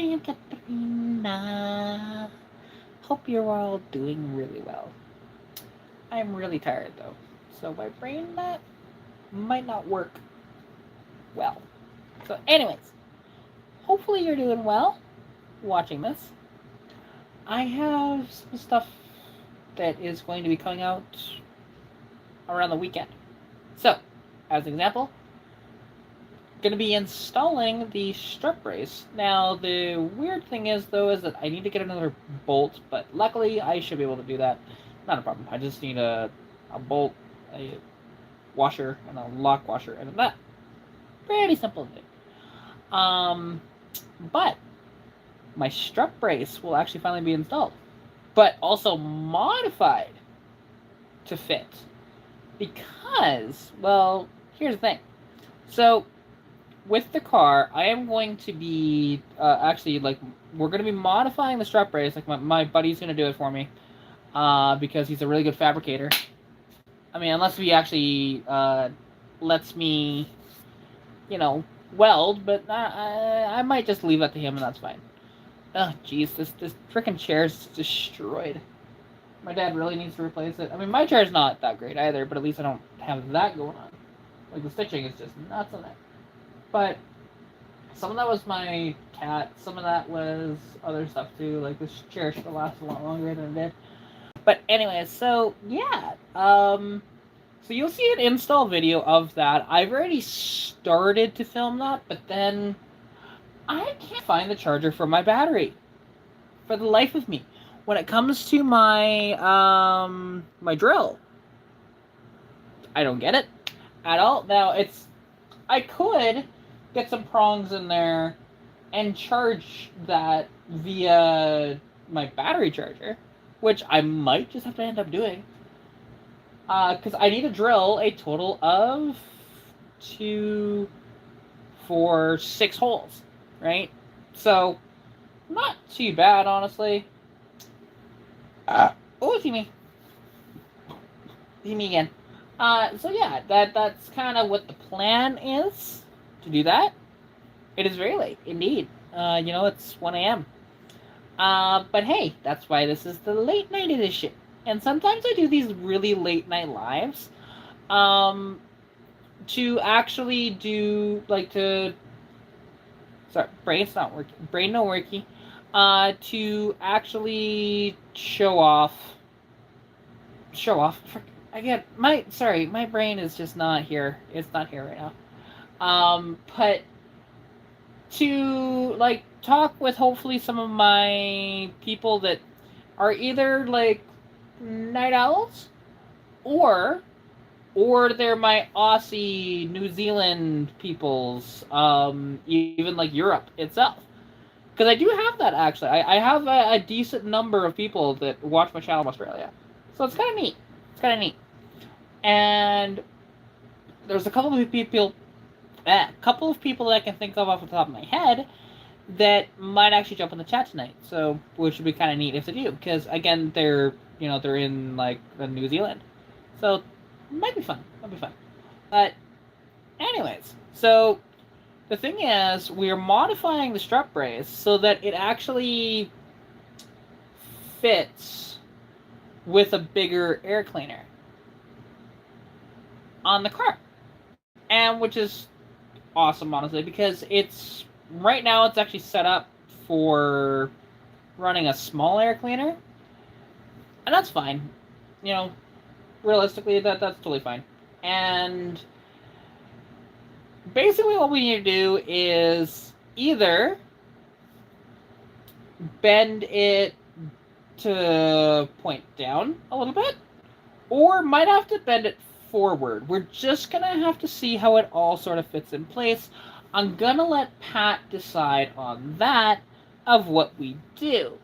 I am Katarina. Hope you're all doing really well. I'm really tired though, so my brain might not work well. So, anyways, hopefully you're doing well watching this. I have some stuff that is going to be coming out around the weekend. So, as an example, going to be installing the strut brace. Now, the weird thing is, though, is that I need to get another bolt, but luckily I should be able to do that. Not a problem. I just need a bolt, a washer, and a lock washer, and that. Pretty simple to do. But my strut brace will actually finally be installed, but also modified to fit. Because, well, here's the thing. So, with the car, I am going to be we're going to be modifying the strut brace. Like my buddy's going to do it for me, because he's a really good fabricator. I mean, unless he actually lets me, weld. But I might just leave that to him, and that's fine. Oh, jeez, this freaking chair's destroyed. My dad really needs to replace it. I mean, my chair's not that great either, but at least I don't have that going on. Like, the stitching is just nuts on it. But some of that was my cat. Some of that was other stuff too. Like, this chair should have lasted a lot longer than it did. But anyways, so yeah. So you'll see an install video of that. I've already started to film that, but then I can't find the charger for my battery for the life of me. When it comes to my my drill, I don't get it at all. Now, I could get some prongs in there and charge that via my battery charger, which I might just have to end up doing. Because I need to drill a total of 2, 4, 6 holes, right? So, not too bad, honestly. Oh, see me. See me again. So yeah, that's kind of what the plan is to do that. It is very late, indeed. It's 1 a.m. But hey, that's why this is the late night edition. And sometimes I do these really late night lives, to actually do, sorry, brain's not working. Brain no working. To actually show off. Again, my brain is just not here. It's not here right now. But to talk with hopefully some of my people that are either night owls, or they're my Aussie, New Zealand peoples, even Europe itself. Because I do have that, actually. I have a decent number of people that watch my channel in Australia. So it's kind of neat. And there's a couple of people that I can think of off the top of my head that might actually jump in the chat tonight. So, which would be kind of neat if they do. Because, again, they're in, New Zealand. So, it might be fun. But, anyways. So, the thing is, we are modifying the strut brace so that it actually fits with a bigger air cleaner on the car. And which is awesome, honestly, because right now it's actually set up for running a small air cleaner. And that's fine. Realistically, that's totally fine. And basically what we need to do is either bend it to point down a little bit, or might have to bend it forward. We're just going to have to see how it all sort of fits in place. I'm going to let Pat decide on that of what we do.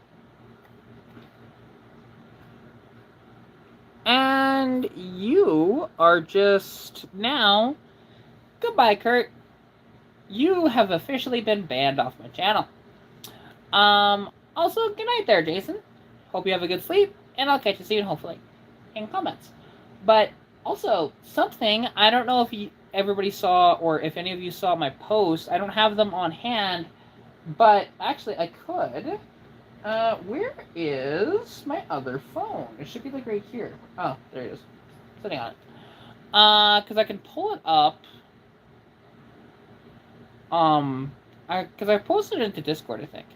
And you are just now... Goodbye, Kurt. You have officially been banned off my channel. Also, good night there, Jason. Hope you have a good sleep, and I'll catch you soon, hopefully, in comments. But also, something, I don't know if everybody saw, or if any of you saw my post, I don't have them on hand, But actually, I could. Where is my other phone? It should be like right here. Oh, there it is. Sitting on it. Because I can pull it up. Because I posted it into Discord, I think.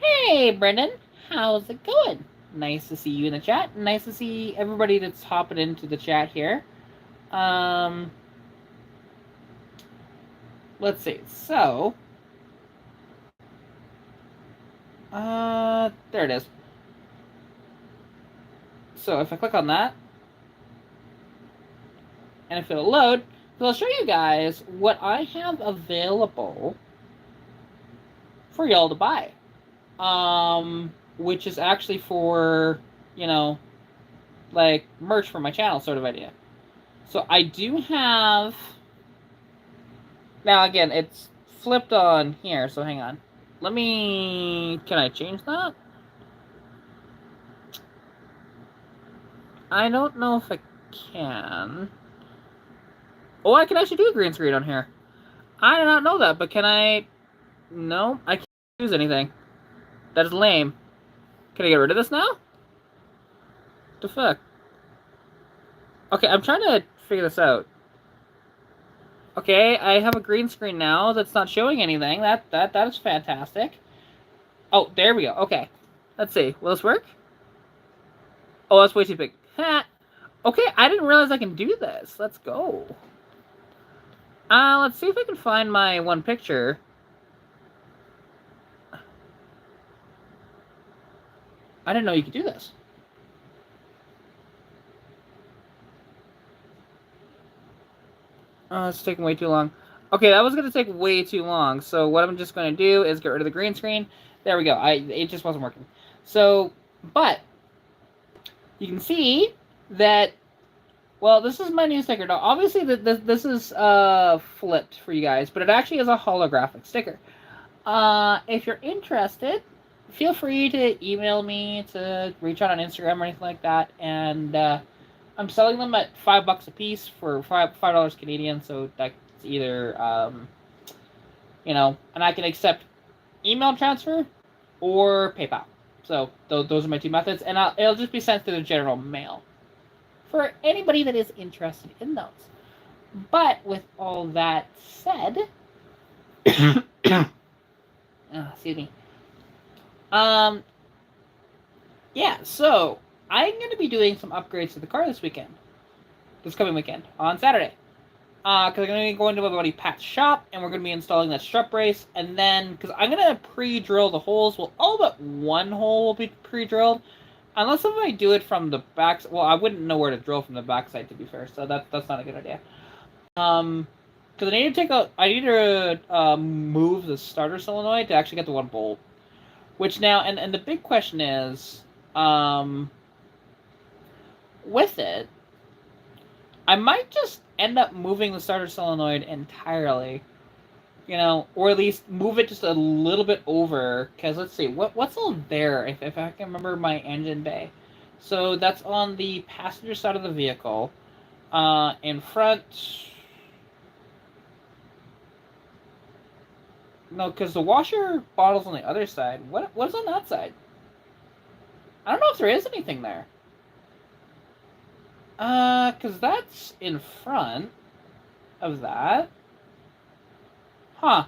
Hey, Brendan, how's it going? Nice to see you in the chat. Nice to see everybody that's hopping into the chat here. Let's see. So, there it is. So if I click on that, and if it'll load, it'll show you guys what I have available for y'all to buy. Which is actually for, you know, like merch for my channel sort of idea. So I do have, now again, it's flipped on here, so hang on. Can I change that? I don't know if I can. Oh, I can actually do a green screen on here. I did not know that, but can I? No, I can't use anything. That is lame. Can I get rid of this now? The fuck? Okay, I'm trying to figure this out. Okay, I have a green screen now that's not showing anything. That is fantastic. Oh, there we go. Okay. Let's see. Will this work? Oh, that's way too big. Ha! Okay, I didn't realize I can do this. Let's go. Let's see if I can find my one picture. I didn't know you could do this. Oh, it's taking way too long. Okay, that was going to take way too long. So what I'm just going to do is get rid of the green screen. There we go. It just wasn't working. So, but you can see that, well, this is my new sticker. Now, obviously, this is flipped for you guys, but it actually is a holographic sticker. If you're interested, feel free to email me, to reach out on Instagram or anything like that, and I'm selling them at $5 a piece for $5 Canadian. So that's either and I can accept email transfer or PayPal. So those are my two methods, and it'll just be sent through the general mail for anybody that is interested in those. But with all that said, excuse me. Yeah, so I'm going to be doing some upgrades to the car this coming weekend, on Saturday. Because I'm going to be going to my buddy Pat's shop, and we're going to be installing that strut brace, and then, because I'm going to pre-drill the holes, well, all but one hole will be pre-drilled, unless if I do it from the back, well, I wouldn't know where to drill from the backside, to be fair, so that's not a good idea. Because I need to move the starter solenoid to actually get the one bolt. Which now, and the big question is, with it, I might just end up moving the starter solenoid entirely, or at least move it just a little bit over, because let's see, what's all there, if I can remember my engine bay. So that's on the passenger side of the vehicle. In front, no, because the washer bottle's on the other side. What's on that side? I don't know if there is anything there. Because that's in front of that. Huh.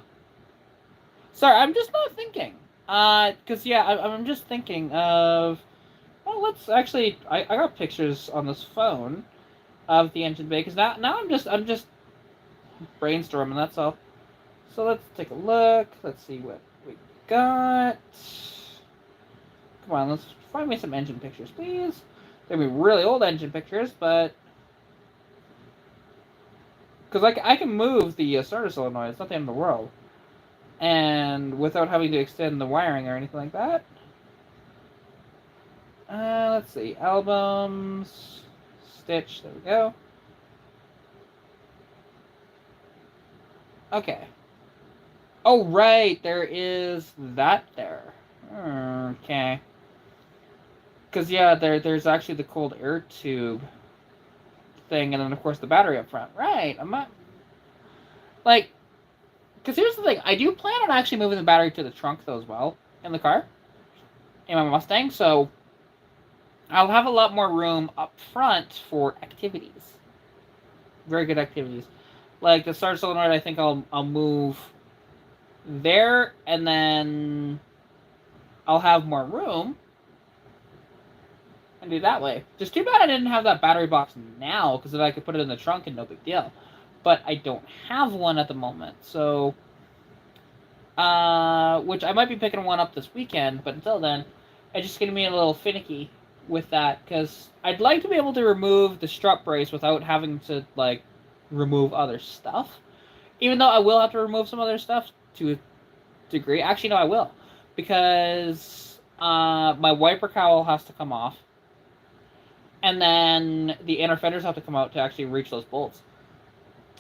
Sorry, I'm just not thinking. Because, yeah, I'm just thinking of... Well, let's actually... I got pictures on this phone of the engine bay, because now I'm just brainstorming, that's all. So let's take a look. Let's see what we got. Come on, let's find me some engine pictures, please. They're gonna be really old engine pictures, but because I can move the starter solenoid, it's not the end of the world, and without having to extend the wiring or anything like that. Let's see, albums, Stitch. There we go. Okay. Oh right, there is that there. Okay. Because, yeah, there's actually the cold air tube thing, and then, of course, the battery up front. Right, I'm not... Like, Because here's the thing, I do plan on actually moving the battery to the trunk, though, as well, in the car, in my Mustang, so I'll have a lot more room up front for activities. Very good activities. Like the start solenoid, I think I'll move there, and then I'll have more room and do that way. Just too bad I didn't have that battery box now, because then I could put it in the trunk and no big deal. But I don't have one at the moment, so which I might be picking one up this weekend, but until then, it's just gonna be a little finicky with that, because I'd like to be able to remove the strut brace without having to, like, remove other stuff. Even though I will have to remove some other stuff to a degree. Actually, no, I will. Because my wiper cowl has to come off. And then the inner fenders have to come out to actually reach those bolts.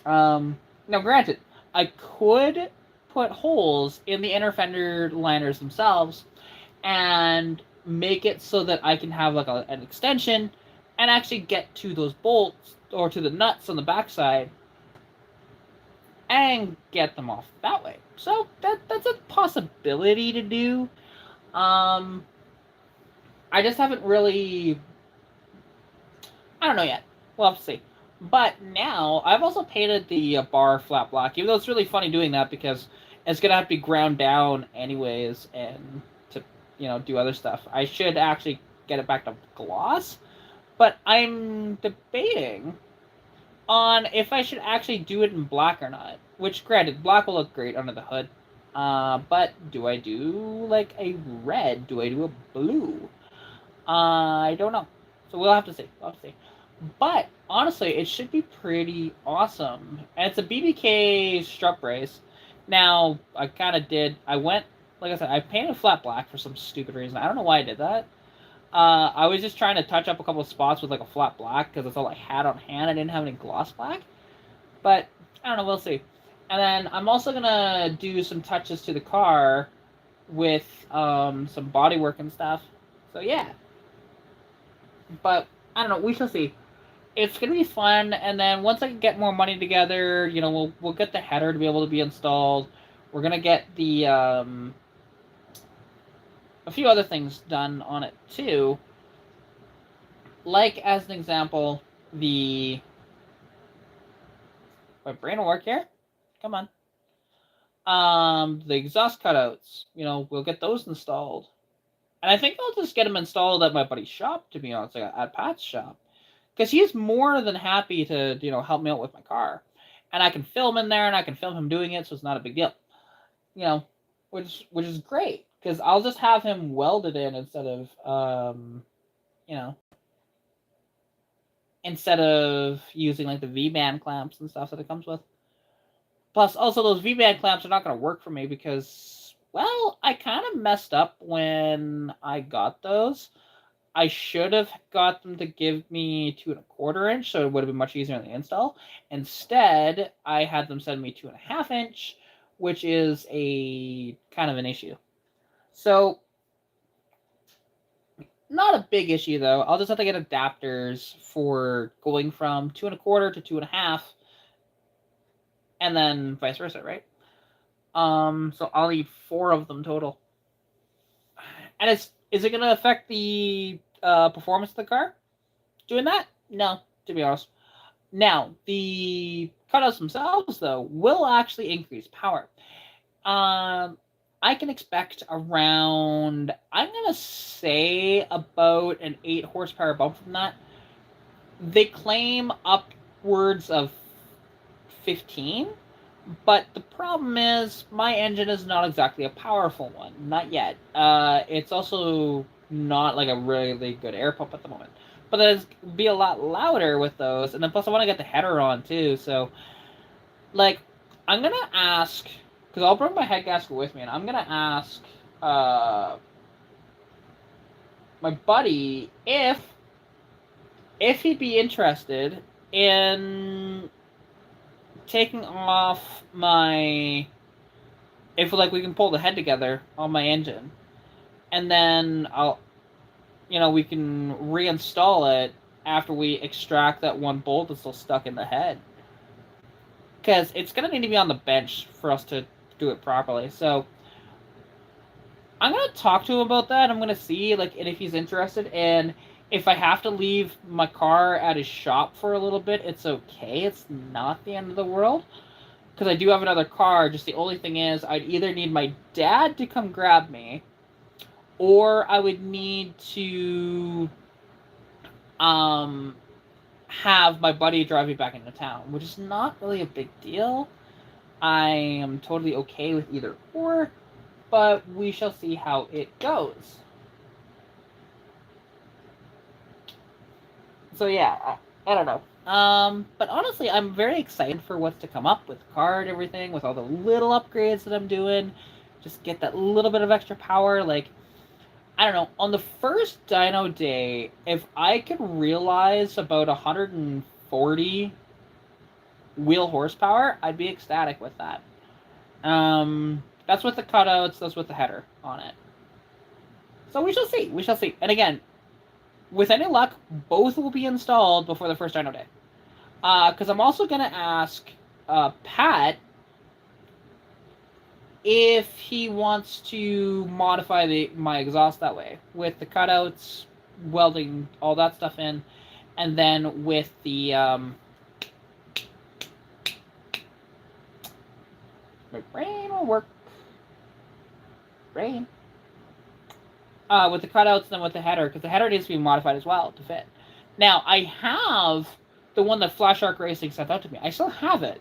Now, granted, I could put holes in the inner fender liners themselves and make it so that I can have like an extension and actually get to those bolts or to the nuts on the backside and get them off that way. So that's a possibility to do. I just haven't really... I don't know yet. We'll have to see. But now, I've also painted the bar flat black, even though it's really funny doing that because it's going to have to be ground down anyways and to, do other stuff. I should actually get it back to gloss, but I'm debating on if I should actually do it in black or not. Which, granted, black will look great under the hood. But do I do, like, a red? Do I do a blue? I don't know. So we'll have to see. But, honestly, it should be pretty awesome. And it's a BBK strut brace. Now, I kind of did... I went... Like I said, I painted flat black for some stupid reason. I don't know why I did that. I was just trying to touch up a couple of spots with, like, a flat black, because that's all I had on hand. I didn't have any gloss black. But, I don't know, we'll see. And then I'm also going to do some touches to the car with some bodywork and stuff. So, yeah. But, I don't know, we shall see. It's going to be fun, and then once I get more money together, we'll get the header to be able to be installed. We're going to get the, a few other things done on it, too. Like, as an example, my brain will work here. Come on. The exhaust cutouts, we'll get those installed. And I think I'll just get them installed at my buddy's shop, to be honest, like at Pat's shop. Because he's more than happy to, help me out with my car. And I can film in there, and I can film him doing it, so it's not a big deal. Which is great. Because I'll just have him welded in instead of using, like, the V-band clamps and stuff that it comes with. Plus, also, those V-band clamps are not going to work for me because, well, I kind of messed up when I got those. I should have got them to give me 2 1/4 inch, so it would have been much easier in the install. Instead, I had them send me 2 1/2 inch, which is a kind of an issue. So, not a big issue, though. I'll just have to get adapters for going from 2 1/4 to 2 1/2, and then vice versa, right? So I'll need 4 of them total. And is it going to affect the performance of the car? Doing that? No, to be honest. Now, the cutouts themselves, though, will actually increase power. I can expect around, I'm going to say about an 8 horsepower bump from that. They claim upwards of 15, but the problem is my engine is not exactly a powerful one. Not yet. It's also not like a really good air pump at the moment. But it'll be a lot louder with those, and then plus I want to get the header on too, so, like, I'm going to ask, because I'll bring my head gasket with me, and I'm going to ask my buddy if he'd be interested in taking off if, like, we can pull the head together on my engine, and then we can reinstall it after we extract that one bolt that's still stuck in the head. Because it's going to need to be on the bench for us to do it properly. So I'm gonna talk to him about that. I'm gonna see like and if he's interested, and if I have to leave my car at his shop for a little bit, it's okay. It's not the end of the world because I do have another car. Just the only thing is, I'd either need my dad to come grab me, or I would need to have my buddy drive me back into town, which is not really a big deal. I am totally okay with either or, but we shall see how it goes. So yeah, I don't know. But honestly, I'm very excited for what's to come up with the car and everything, with all the little upgrades that I'm doing. Just get that little bit of extra power. Like, I don't know, on the first dyno day, if I could realize about 140 wheel horsepower, I'd be ecstatic with that. That's with the cutouts, that's with the header on it. So we shall see, we shall see. And again, with any luck, both will be installed before the first dyno day. Because I'm also going to ask Pat if he wants to modify my exhaust that way, with the cutouts, welding all that stuff in, and then with the my brain will work. Brain. With the cutouts and then with the header, because the header needs to be modified as well to fit. Now, I have the one that Flash Shark Racing sent out to me. I still have it,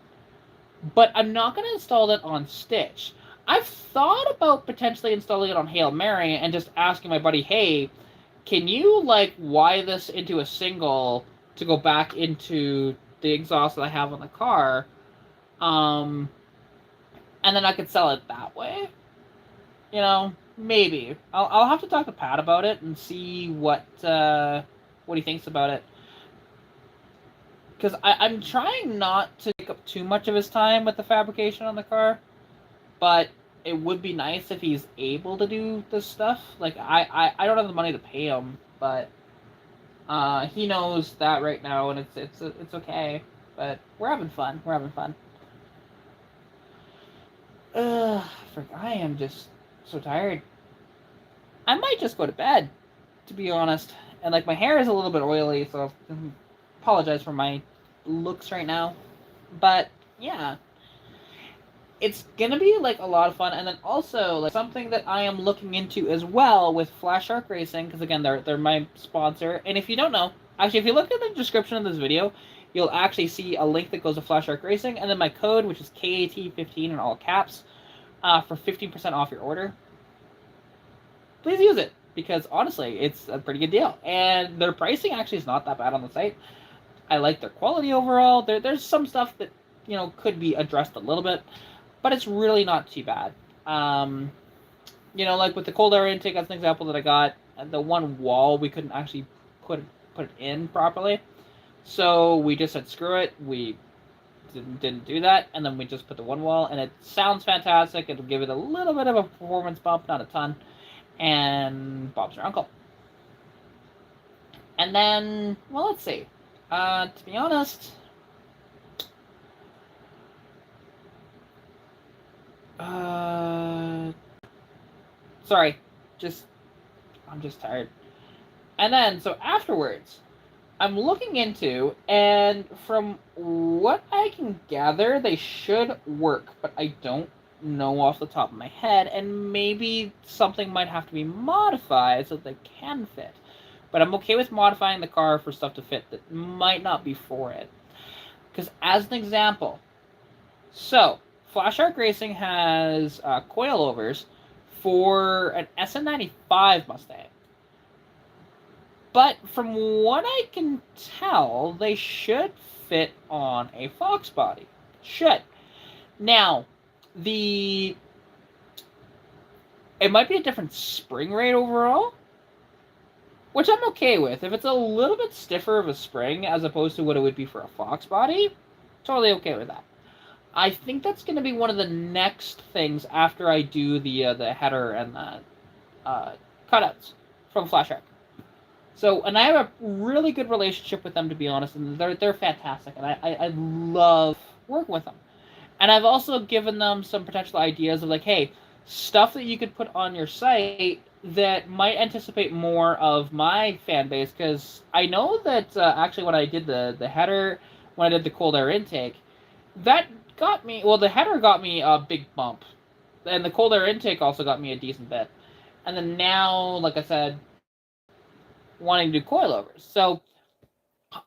but I'm not going to install it on Stitch. I've thought about potentially installing it on Hail Mary and just asking my buddy, hey, can you, like, wire this into a single to go back into the exhaust that I have on the car? And then I could sell it that way. You know, maybe. I'll have to talk to Pat about it and see what he thinks about it. Because I'm trying not to take up too much of his time with the fabrication on the car, but it would be nice if he's able to do this stuff. Like, I don't have the money to pay him, but he knows that right now, and it's okay. But we're having fun. We're having fun. I am just so tired. I might just go to bed, to be honest. And like my hair is a little bit oily, so I apologize for my looks right now. But yeah, it's gonna be like a lot of fun. And then also like something that I am looking into as well with Flash Shark Racing, because again they're my sponsor. And if you don't know, actually if you look at the description of this video, you'll actually see a link that goes to Flash Shark Racing, and then my code, which is KAT15 in all caps, for 15% off your order. Please use it, because honestly, it's a pretty good deal. And their pricing actually is not that bad on the site. I like their quality overall. There's some stuff that, you know, could be addressed a little bit, but it's really not too bad. You know, like with the cold air intake, that's an example that I got. The one wall, we couldn't actually put it in properly. So we just said, screw it. We didn't do that, and then we just put the one wall, and it sounds fantastic. It'll give it a little bit of a performance bump, not a ton. And Bob's your uncle. And then, well, let's see. To be honest, sorry, I'm just tired. And then, so afterwards, I'm looking into, and from what I can gather, they should work, but I don't know off the top of my head, and maybe something might have to be modified so that they can fit. But I'm okay with modifying the car for stuff to fit that might not be for it. Because as an example, so Flash Shark Racing has coilovers for an SN95 Mustang. But from what I can tell, they should fit on a Fox body. Should. Now, it might be a different spring rate overall, which I'm okay with. If it's a little bit stiffer of a spring as opposed to what it would be for a Fox body, totally okay with that. I think that's going to be one of the next things after I do the header and the cutouts from Flash Shark. So, and I have a really good relationship with them, to be honest, and they're fantastic, and I love working with them. And I've also given them some potential ideas of like, hey, stuff that you could put on your site that might anticipate more of my fan base, because I know that actually when I did the header, when I did the cold air intake, that got me, well, the header got me a big bump, and the cold air intake also got me a decent bit. And then now, like I said, wanting to do coilovers. So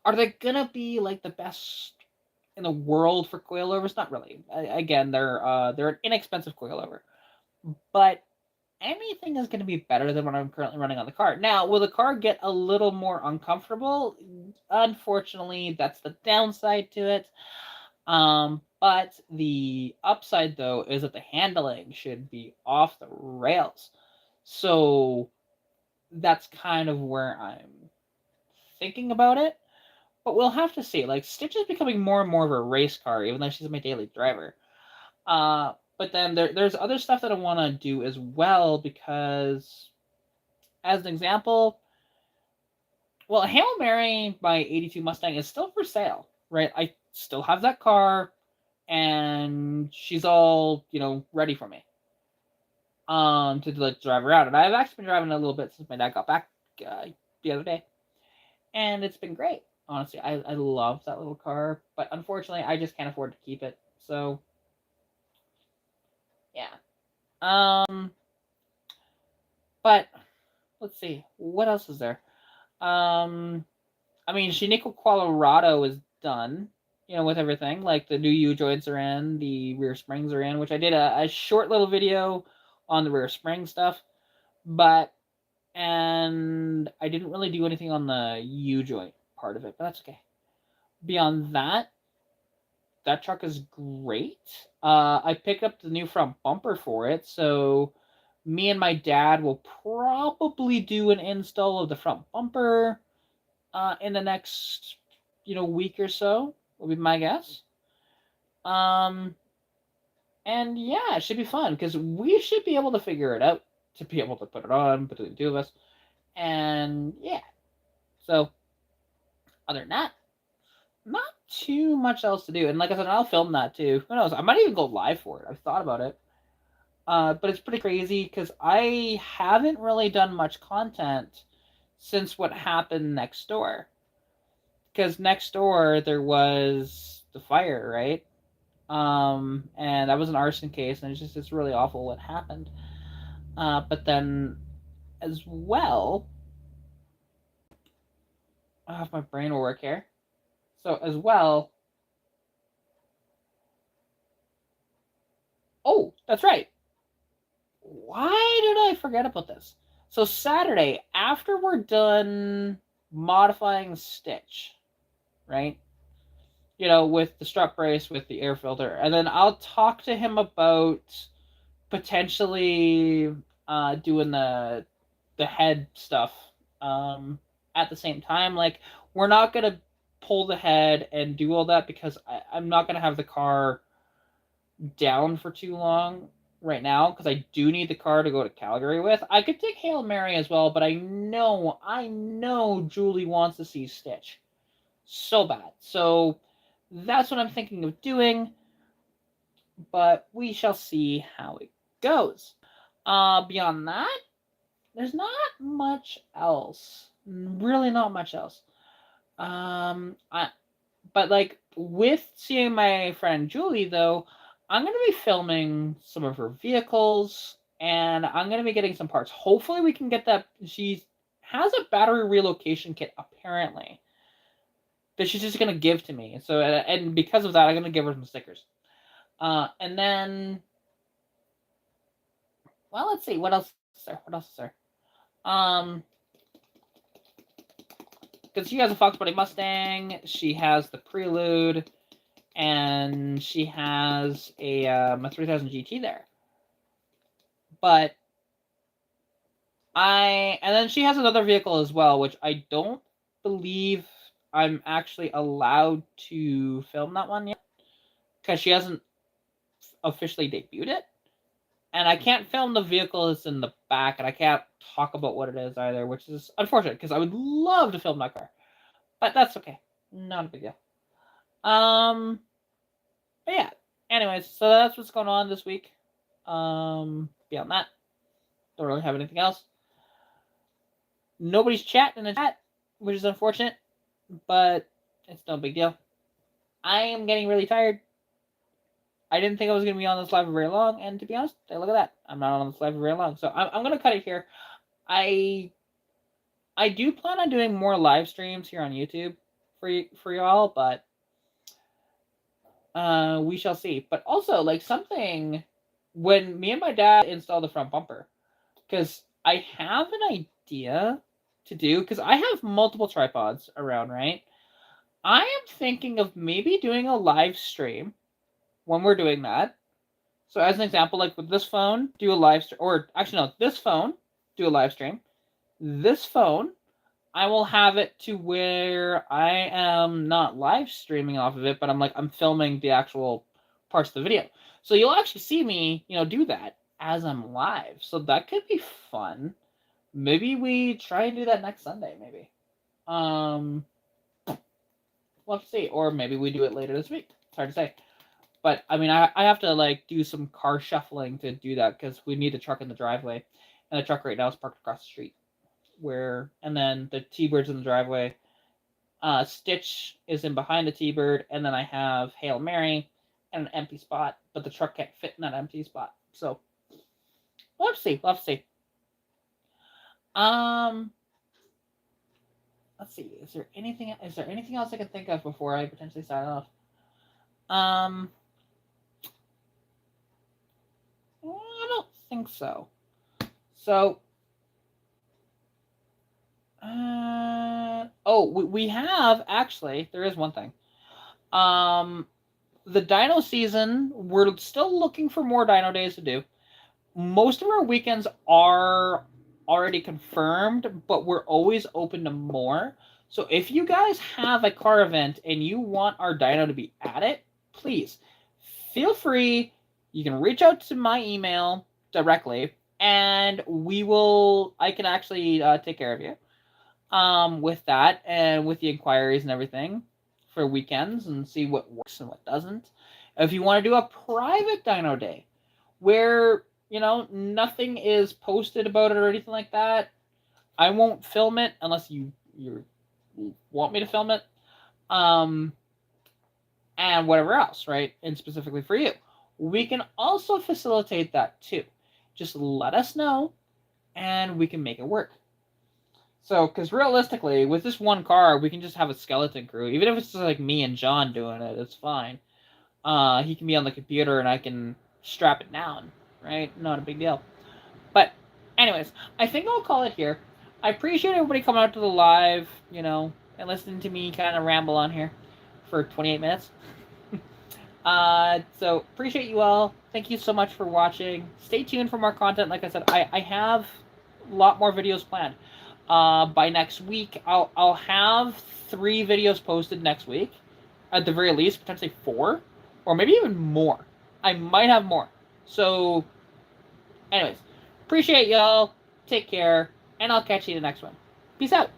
are they gonna be like the best in the world for coilovers? Not really. Again, they're an inexpensive coilover, but anything is going to be better than what I'm currently running on the car. Now, will the car get a little more uncomfortable? Unfortunately, that's the downside to it. But the upside, though, is that the handling should be off the rails. So that's kind of where I'm thinking about it. But we'll have to see. Like, Stitch is becoming more and more of a race car, even though she's my daily driver. But then there's other stuff that I want to do as well, because, as an example, well, Hail Mary, my 82 Mustang, is still for sale, right? I still have that car, and she's all, ready for me to like, drive around. And I've actually been driving a little bit since my dad got back the other day, and it's been great. Honestly, I love that little car, but unfortunately, I just can't afford to keep it. So, yeah. But let's see, what else is there? I mean, Shineko Colorado is done, with everything. Like, the new U-joints are in, the rear springs are in, which I did a short little video on the rear spring stuff, and I didn't really do anything on the U-joint part of it, but that's okay. Beyond that truck is great. I picked up the new front bumper for it, so me and my dad will probably do an install of the front bumper in the next, week or so, will be my guess. And yeah, it should be fun, because we should be able to figure it out to be able to put it on between the two of us. And yeah, so other than that, not too much else to do. And like I said, I'll film that too. Who knows? I might even go live for it. I've thought about it. But it's pretty crazy because I haven't really done much content since what happened next door. Because next door there was the fire, right? And that was an arson case, and it's really awful what happened. But then, as well, if my brain will work here. So as well, oh, that's right. Why did I forget about this? So Saturday, after we're done modifying Stitch, right? With the strut brace, with the air filter, and then I'll talk to him about potentially doing the head stuff at the same time. Like, we're not gonna pull the head and do all that because I'm not gonna have the car down for too long right now, because I do need the car to go to Calgary with. I could take Hail Mary as well, but I know Julie wants to see Stitch so bad. So that's what I'm thinking of doing, but we shall see how it goes. Beyond that, there's not much else. Really not much else. But like, with seeing my friend Julie, though, I'm going to be filming some of her vehicles, and I'm going to be getting some parts. Hopefully we can get that. She has a battery relocation kit, apparently, that she's just going to give to me. So, and because of that, I'm going to give her some stickers. And then, well, let's see. What else is there? Because she has a Fox Body Mustang, she has the Prelude, and she has a 3000 GT there. But and then she has another vehicle as well, which I don't believe I'm actually allowed to film that one yet, because she hasn't officially debuted it. And I can't film the vehicle that's in the back, and I can't talk about what it is either, which is unfortunate, because I would love to film that car. But that's okay. Not a big deal. But yeah. anyways, so that's what's going on this week. Beyond that, don't really have anything else. Nobody's chatting in the chat, which is unfortunate, but it's no big deal. I am getting really tired. I didn't think I was going to be on this live for very long, and to be honest, look at that. I'm not on this live for very long, so I'm going to cut it here. I do plan on doing more live streams here on YouTube for y'all, but we shall see. But also, like, something, when me and my dad installed the front bumper, because I have an idea to do, because I have multiple tripods around, right? I am thinking of maybe doing a live stream when we're doing that. So as an example, like with this phone, do a live stream, or actually no, this phone, do a live stream. This phone, I will have it to where I am not live streaming off of it, but I'm filming the actual parts of the video. So you'll actually see me, do that as I'm live. So that could be fun. Maybe we try and do that next Sunday, maybe. We'll have to see. Or maybe we do it later this week. It's hard to say. But, I mean, I have to, like, do some car shuffling to do that, because we need a truck in the driveway. And the truck right now is parked across the street. And then the T-Bird's in the driveway. Stitch is in behind the T-Bird, and then I have Hail Mary and an empty spot, but the truck can't fit in that empty spot. So, we'll have to see. Let's see. Is there anything else I can think of before I potentially sign off? I don't think so. So, we have, actually, there is one thing. The dyno season, we're still looking for more dyno days to do. Most of our weekends are already confirmed, but we're always open to more. So if you guys have a car event and you want our dyno to be at it, please feel free. You can reach out to my email directly, and I can actually take care of you with that and with the inquiries and everything for weekends, and see what works and what doesn't. If you want to do a private dyno day where nothing is posted about it or anything like that, I won't film it unless you want me to film it, and whatever else, right? And specifically for you, we can also facilitate that too. Just let us know, and we can make it work. So, because realistically, with this one car, we can just have a skeleton crew. Even if it's just like me and John doing it, it's fine. He can be on the computer, and I can strap it down, right? Not a big deal. But, anyways, I think I'll call it here. I appreciate everybody coming out to the live, and listening to me kind of ramble on here for 28 minutes. So, appreciate you all. Thank you so much for watching. Stay tuned for more content. Like I said, I have a lot more videos planned. By next week, I'll have 3 videos posted next week. At the very least, potentially 4. Or maybe even more. I might have more. So, anyways, appreciate y'all. Take care. And I'll catch you in the next one. Peace out.